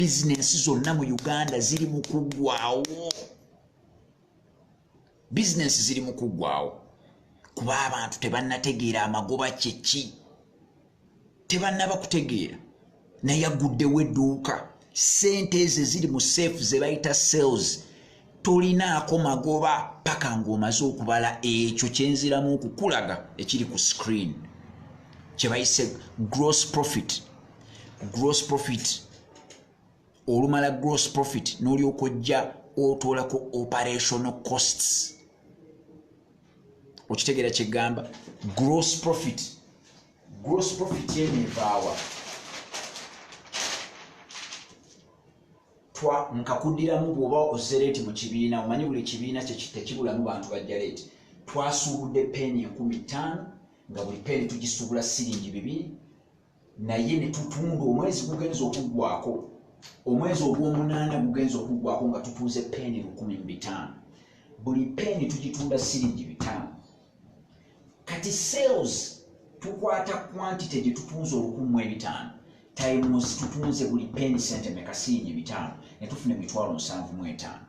business zonna mu Uganda ziri mu kuggwaawo. Business ziri mu kuggwaawo kuba abantu tebannategeera Amagoba kyeki. Tebannaba kutegeera naye aguddewo edduuka. Sente ezo ziri mu safe ze bayita sales. Tolinaako magoba paka ng'omaze okubala ekyo kyenziramu okukulaga ekiri ku screen kye bayise gross profit. Gross profit olumala gross profit n'olyoka ojja otoolako operational costs. Okitegeera kyegamba gross profit. Gross profit yenevaawa nkakudiramu bw'oba ozereti mu kibiina omanyi buli kibiina tekibulamu bantu bajja leeti. Twasuubudde penny 15 nga buli penny tugisuubula siringi 2 naye ne tutunda omwezi gugenza okuggwako. Omwezi ogw'omunaana gugenza okuggwako nga tutuuze penny 15. Buli penny tugitunda siringi 5. Kati sales tukwata quantity gye tutunze 15,000 times tutunze buli penny sente meka siringi 5 ne tufune 75,000.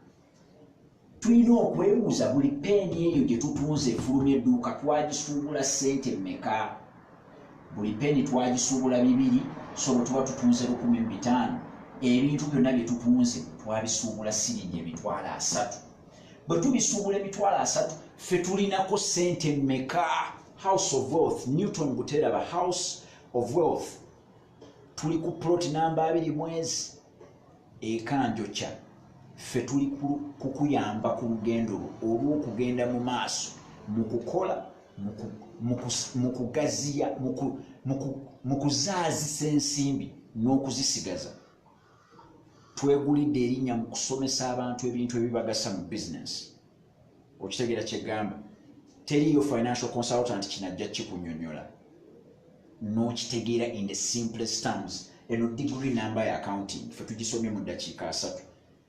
Tulina okwebuuza buli penny eyo gye tutunze efulumya edduuka twagisuubula sente meka. Buli penny twagisuubula 2 so bwe tuba tutunze 15,000 ebintu byonna bye tutunze twabisuubula siringi 3,000. Bwe tubisuubula 3,000 ffe tulinako sente meka. House of Wealth, Newton Buteraba House of Wealth. Tuli ku plot namba 2 mwezi ekanjocha. Ffe tuli kukuyamba ku lugendo olw'okugenda mu maaso mu kukola mu kugaziya mu kuzaazisa ensimbi n'okuzisigaza. Twegulidde erinnya mu kusomesa abantu ebintu ebibagasa mu business. Okitegeera kyegamba teriyo financial consultant kinajja kikunnyonnyola n'okitegeera in the simplest terms. Eno degree number ya accounting ffe tugisomye mu ddakiika 3.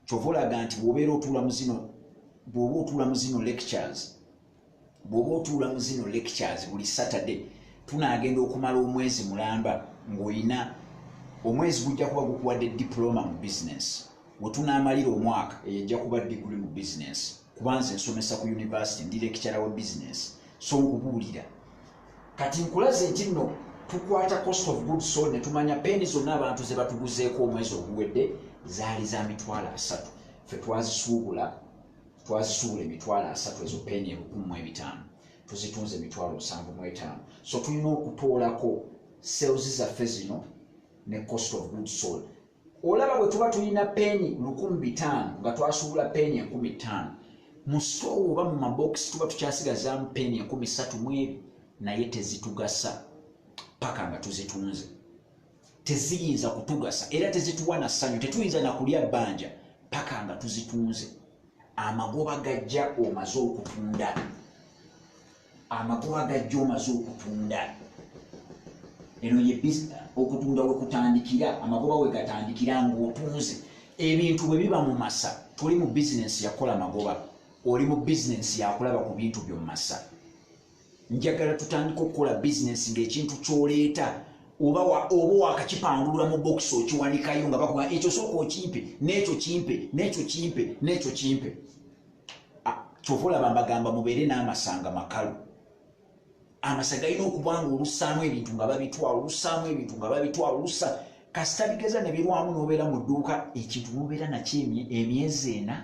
Kyova olaga nti bw'obeera otuula mu zino lectures buli Saturday tunaagenda okumala omwezi mulamba ng'olina omwezi gujja kuba gukuwadde diploma mu business. We tunaamalira omwaka ejja kuba degree mu business. Kubanze nsomesa ku university ndi lecturer wa business so nkubuulira kati nkulaze nti nno tukwata cost of goods sold ne tumanya penny zonna abantu ze batuguzeeko omwezi oguwedde zaali za 3,000. Ffe twazisuubula 3,000 ezo penny 15,000 tuzitunze 75,000. So tulina okutoolako sales zaffe zino ne cost of goods sold. Olaba bwe tuba tulina penny 15,000 nga twasuubula penny 15,000 mu store oba mu mabox tuba tukyasigazamu penny 30,000 naye tezitugasa paka nga tuzitunze. Teziyinza kutugasa era tezituwa na ssanyu. Tetuyinza na kulya bbanja paka nga tuzitunze. Amagoba gajja omaze okutunda. Eno ye okutunda we kutandikira. Amagoba we gatandikira ng'otunze. Ebintu bwe biba mu masa tuli mu business yakola magoba. Oli mu business yakulaba ku bintu by'omu masa. Njagala tutandika okukola business ng'ekintu ky'oleeta oba wakakipangulula mu box okiwanikayo nga bakuga ekyo sooka okimpe n'ekyo kimpe. Kyova olaba mbagamba mubeere n'amasanga makalu. Amasa galina okuba nga olussaamu ebintu nga babitwala olussa kasita bigeza ne birwamu n'obeera mu dduuka ekintu n'obeera nakyo emyezi 4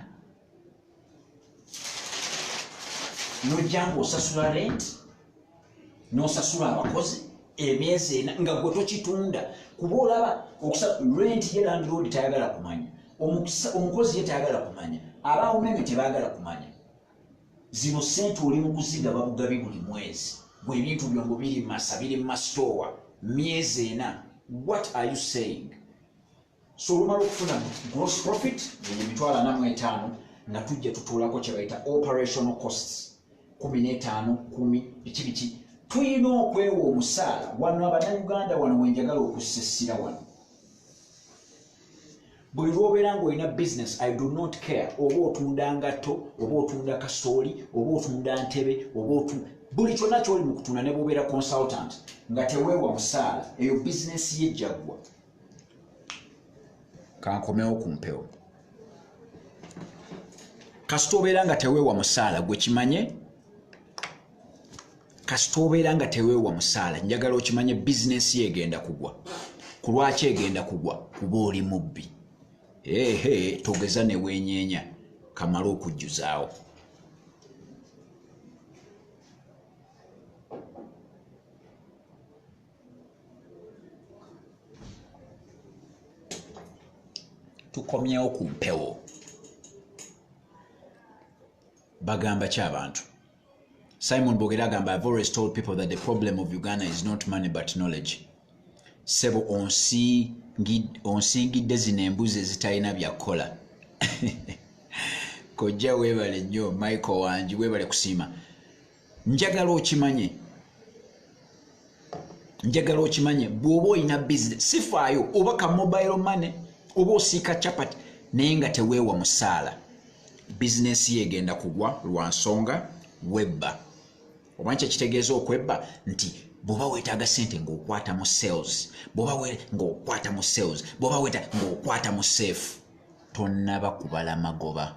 n'ojja ng'osasula rent n'osasula abakozi emyezi 4 nga gwe tokitunda kuba olaba rent ye landlord tayagala kumanya, omukozi ye tayagala kumanya, abaawumeme tebaagala kumanya. Zino sente oli mu kuziga babugabi buli mwezi gwe ebintu byombo biri masa biri mastowa myezi 4. What are you saying? So olumala okufuna gross profit ye 45,000 nga tujja tutuulako kye bayita operational costs 15, 10 biki tulina okwewa omusaala wano abannayuganda wano wenjagala okusesira wano. Buli lw'obeera ng'olina business I do not care oba otunda ngatto oba otunda kasooli oba otunda ntebe oba buli kyonna ky'oli mu kutunda ne bw'obeera consultant nga teweewa musaala eyo business ye jaggwa. kankomewo ku mpewo kasita obeera nga teweewa musaala gwe kimanye kasita obeera nga teweewa musaala njagala okimanye bizinesi ye egenda kugwa ku lwaki egenda kugwa kuba oli mubbi togeza ne weenyeenya kamala okujjuzaawo tukomyewo ku mpewo bagamba ki abantu Simon Bogera agamba I've always told people that the problem of Uganda is not money but knowledge sebo onsingidde zino embuzi ezitalina byakola kojja weebale nnyo Michael wangi weebale kusiima njagala okimanye bw'oba olina business sifaayo oba ka mobile money oba osiika chapati naye nga teweewa musaala bizinesi ye egenda kugwa lwa nsonga webba oba nkyo kitegeeza okwebba nti bw'oba weetaaga ssente ng'okwata mu sales bw'oba ng'okwata mu sales bw'oba weetaaga ng'okwata mu seefu tonnaba kubala magoba